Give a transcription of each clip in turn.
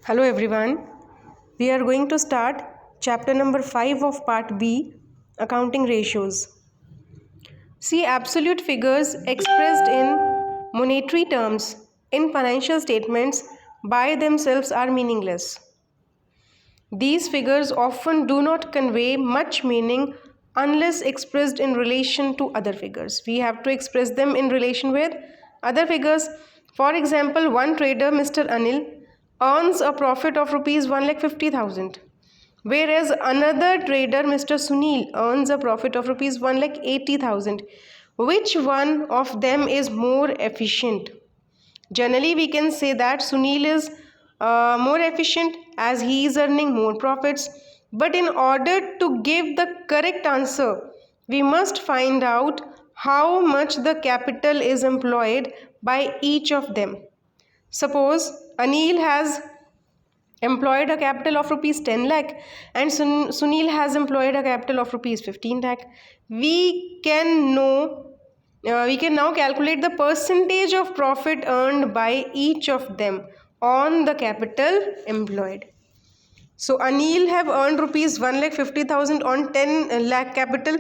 Hello everyone. We are going to start chapter number 5 of part B, accounting ratios. See, absolute figures expressed in monetary terms in financial statements by themselves are meaningless. These figures often do not convey much meaning unless expressed in relation to other figures. We have to express them in relation with other figures. For example, one trader, Mr. Anil, earns a profit of rupees 1,50,000, whereas another trader, Mr. Sunil, earns a profit of rupees 1,80,000. Which one of them is more efficient? Generally, we can say that Sunil is more efficient as he is earning more profits. But in order to give the correct answer, we must find out how much the capital is employed by each of them. Suppose Anil has employed a capital of rupees 10 lakh and Sunil has employed a capital of rupees 15 lakh. We can now calculate the percentage of profit earned by each of them on the capital employed. So Anil have earned rupees 1,50,000 on 10 lakh capital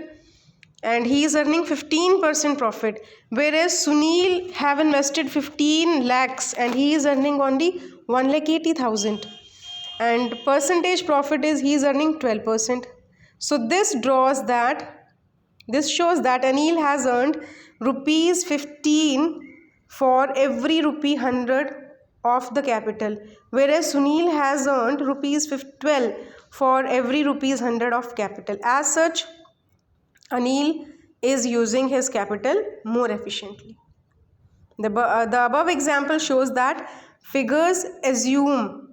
and he is earning 15% profit, whereas Sunil have invested 15 lakhs and he is earning only 1,80,000, and percentage profit is he is earning 12%. So this shows that Anil has earned rupees 15 for every rupee 100 of the capital, whereas Sunil has earned rupees 12 for every rupees 100 of capital. As such, Anil is using his capital more efficiently. The above example shows that figures assume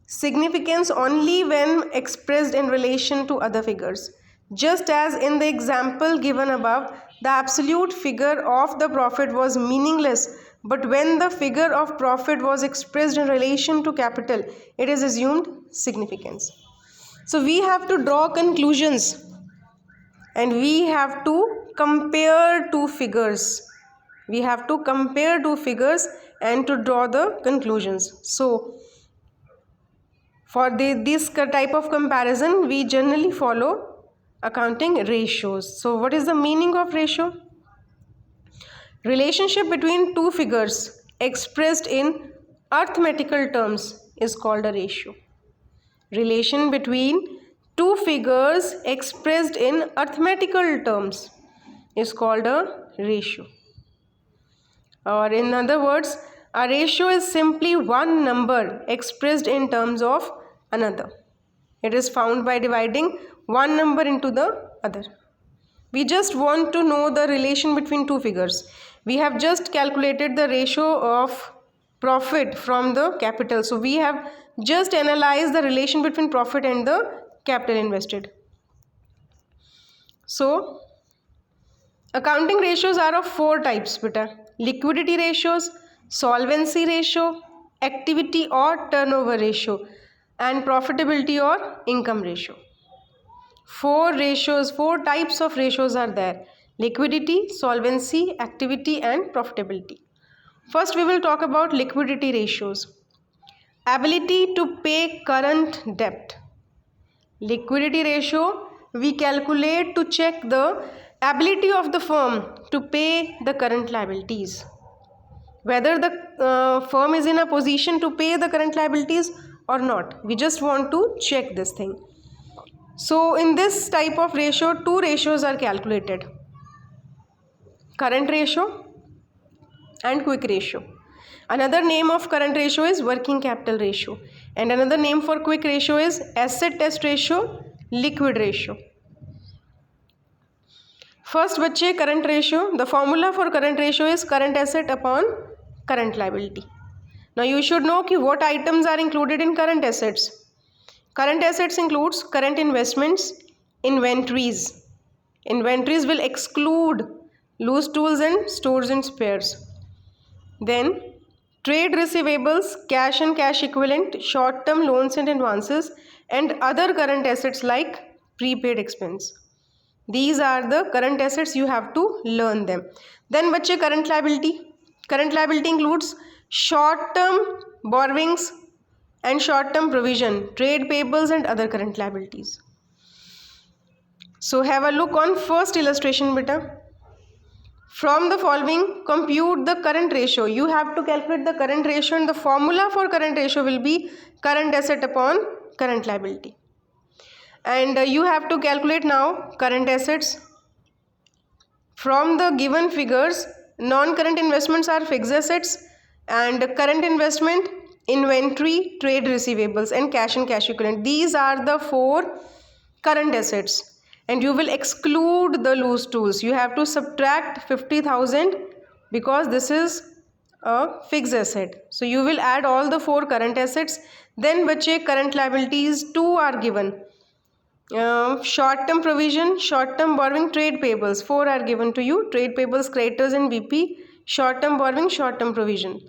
significance only when expressed in relation to other figures. Just as in the example given above, the absolute figure of the profit was meaningless, but when the figure of profit was expressed in relation to capital, it is assumed significance. So we have to draw conclusions and we have to compare two figures. We have to compare two figures and to draw the conclusions. So for this type of comparison, we generally follow accounting ratios. So what is the meaning of ratio? Relationship between two figures expressed in arithmetical terms is called a ratio. Relation between two figures expressed in arithmetical terms is called a ratio. Or in other words, a ratio is simply one number expressed in terms of another. It is found by dividing one number into the other. We just want to know the relation between two figures. We have just calculated the ratio of profit from the capital. So we have just analyzed the relation between profit and the capital invested. So accounting ratios are of four types, beta. Liquidity ratios, solvency ratio, activity or turnover ratio, and profitability or income ratio. Four types of ratios are there: liquidity, solvency, activity and profitability. First we will talk about liquidity ratios. Ability to pay current debt. Liquidity ratio we calculate to check the ability of the firm to pay the current liabilities, whether the firm is in a position to pay the current liabilities or not. We just want to check this thing. So in this type of ratio, two ratios are calculated: current ratio and quick ratio. Another name of current ratio is working capital ratio, and another name for quick ratio is asset test ratio, liquid ratio. First बच्चे, current ratio. The formula for current ratio is current asset upon current liability. Now you should know what items are included in current assets. Current assets includes current investments, inventories. Inventories will exclude loose tools and stores and spares. Then trade receivables, cash and cash equivalent, short-term loans and advances, and other current assets like prepaid expense. These are the current assets, you have to learn them. Then बच्चे current liability. Current liability includes short-term borrowings and short-term provision, trade payables and other current liabilities. So have a look on first illustration beta. From the following, compute the current ratio. You have to calculate the current ratio, and the formula for current ratio will be current asset upon current liability. And you have to calculate now current assets. From the given figures, non-current investments are fixed assets, and current investment, inventory, trade receivables and cash equivalent. These are the 4 current assets. And you will exclude the loose tools. You have to subtract 50,000 because this is a fixed asset. So you will add all the 4 current assets. Then bache current liabilities 2 are given. Short-term provision, short-term borrowing, trade payables 4 are given to you. Trade payables, creditors and BP, short-term borrowing, short-term provision.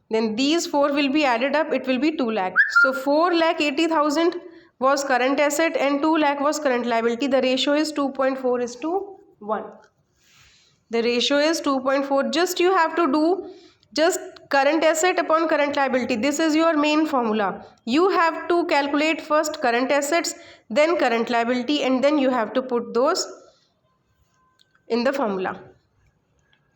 Then these 4 will be added up. It will be 2 lakh. So 4,80,000 was current asset and 2 lakh was current liability. The ratio is 2.4:1. The ratio is 2.4. Just you have to do just current asset upon current liability. This is your main formula. You have to calculate first current assets, then current liability, and then you have to put those in the formula.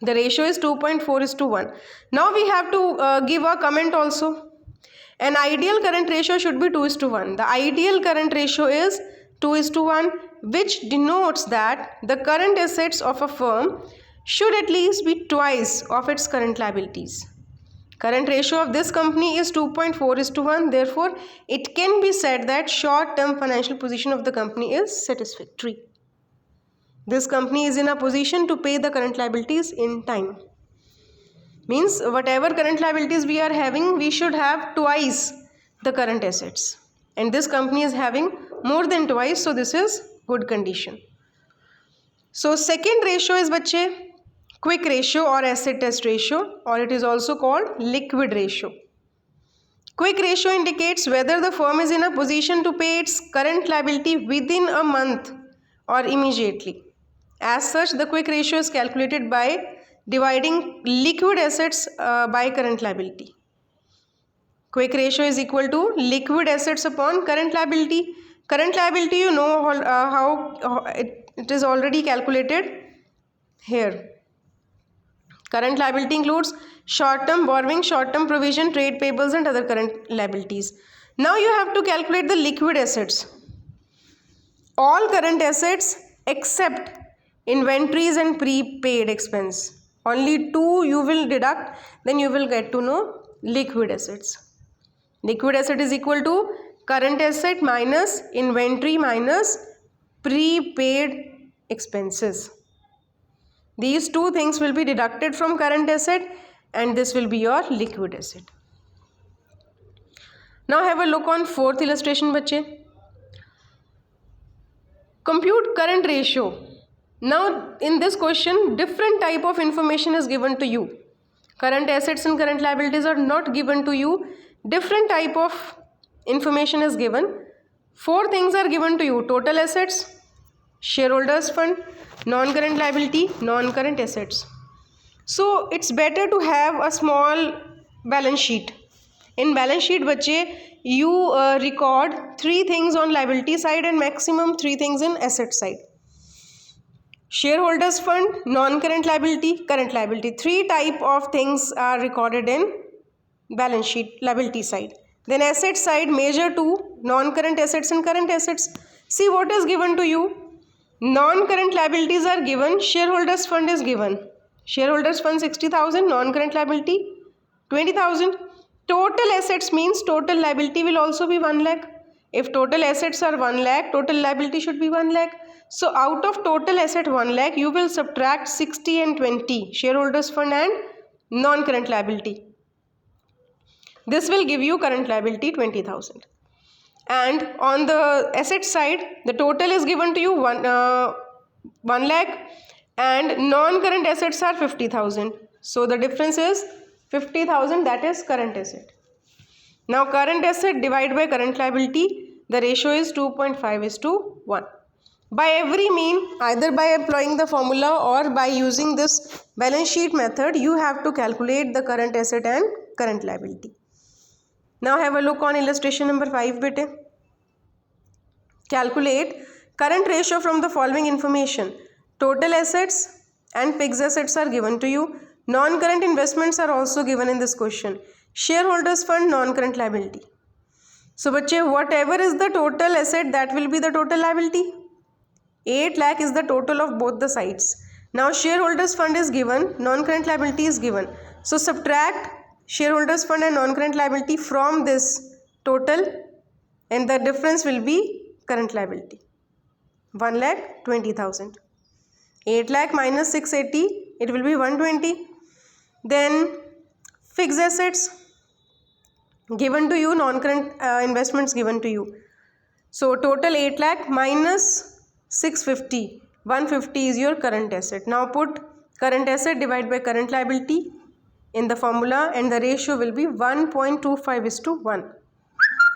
The ratio is 2.4:1. Now we have to give a comment also. An ideal current ratio should be 2:1. The ideal current ratio is 2:1, which denotes that the current assets of a firm should at least be twice of its current liabilities. Current ratio of this company is 2.4:1. Therefore, it can be said that short-term financial position of the company is satisfactory. This company is in a position to pay the current liabilities in time. Means whatever current liabilities we are having, we should have twice the current assets. And this company is having more than twice, so this is good condition. So second ratio is bache quick ratio or asset test ratio, or it is also called liquid ratio. Quick ratio indicates whether the firm is in a position to pay its current liability within a month or immediately. As such, the quick ratio is calculated by dividing liquid assets by current liability. Quick ratio is equal to liquid assets upon current liability. Current liability, you know how it is already calculated here. Current liability includes short-term borrowing, short-term provision, trade payables and other current liabilities. Now you have to calculate the liquid assets. All current assets except inventories and prepaid expense. Only 2 you will deduct, then you will get to know liquid assets. Liquid asset is equal to current asset minus inventory minus prepaid expenses. These 2 things will be deducted from current asset and this will be your liquid asset. Now have a look on fourth illustration bache. Compute current ratio. Now in this question, different type of information is given to you. Current assets and current liabilities are not given to you. Different type of information is given. 4 things are given to you: total assets, shareholders fund, non-current liability, non-current assets. So it's better to have a small balance sheet. In balance sheet bache, you record 3 things on liability side and maximum 3 things in asset side. Shareholders fund, non-current liability, current liability. 3 type of things are recorded in balance sheet liability side. Then asset side, major 2, non-current assets and current assets. See what is given to you. Non-current liabilities are given, shareholders fund is given. Shareholders fund 60,000, non-current liability 20,000. Total assets means total liability will also be 1 lakh. If total assets are 1 lakh, total liability should be 1 lakh. So out of total asset 1 lakh, you will subtract 60 and 20, shareholders fund and non-current liability. This will give you current liability 20,000. And on the asset side, the total is given to you 1 lakh and non-current assets are 50,000. So the difference is 50,000, that is current asset. Now current asset divided by current liability, the ratio is 2.5:1. By every mean, either by applying the formula or by using this balance sheet method, you have to calculate the current asset and current liability. Now have a look on illustration number 5 bete. Calculate current ratio from the following information. Total assets and fixed assets are given to you. Non-current investments are also given in this question. Shareholders fund, non-current liability. So बच्चे, whatever is the total asset, that will be the total liability. 8 lakh is the total of both the sides. Now shareholders fund is given, non-current liability is given. So subtract shareholders fund and non-current liability from this total, and the difference will be current liability. 1,20,000. 8 lakh minus 680, it will be 120. Then fixed assets given to you, non-current investments given to you. So total 8 lakh minus 650, 150 is your current asset. Now put current asset divided by current liability in the formula, and the ratio will be 1.25:1.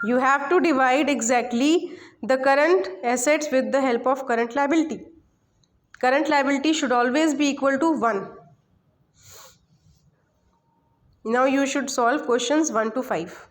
You have to divide exactly the current assets with the help of current liability. Current liability should always be equal to 1. Now you should solve questions 1 to 5.